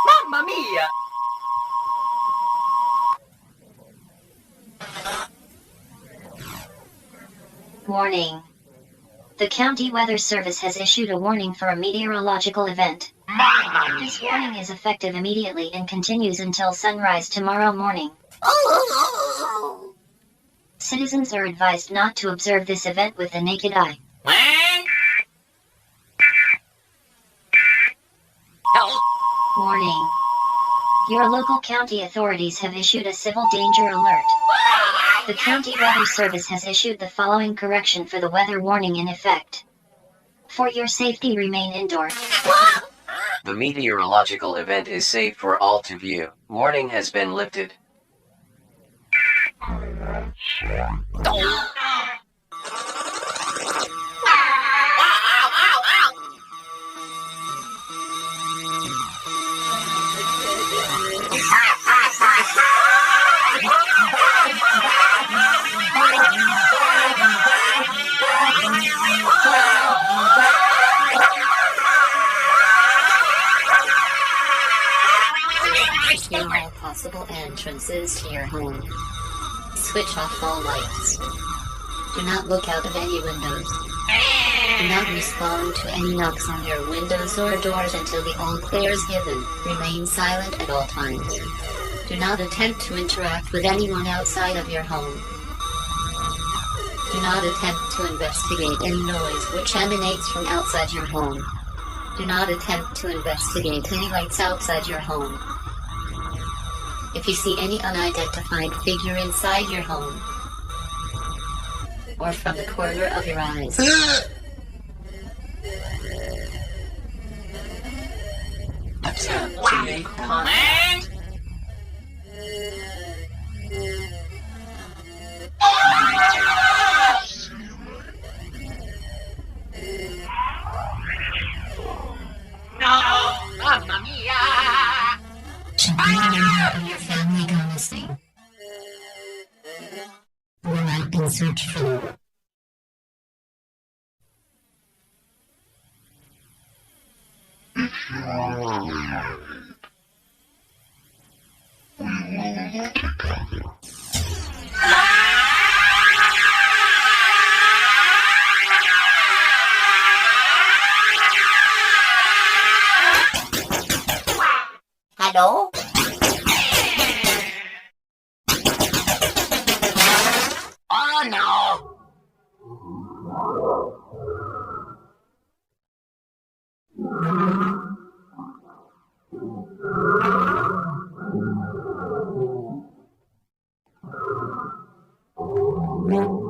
Mamma mia! Warning. The County Weather Service has issued a warning for a meteorological event. This warning is effective immediately and continues until sunrise tomorrow morning. Citizens are advised not to observe this event with the naked eye. Warning. Your local county authorities have issued a civil danger alert. The County Weather Service has issued the following correction for the weather warning in effect. For your safety, remain indoors. The meteorological event is safe for all to view. Warning has been lifted. Secure all possible entrances to your home. Switch off all lights. Do not look out of any windows. Do not respond to any knocks on your windows or doors until the all clear is given. Remain silent at all times. Do not attempt to interact with anyone outside of your home. Do not attempt to investigate any noise which emanates from outside your home. Do not attempt to investigate any lights outside your home. If you see any unidentified figure inside your home, or from the corner of your eyes, attempt to make contact. Mamma mia! Should anyone in your family go missing, or might be in search for you, Hello? Oh no! no.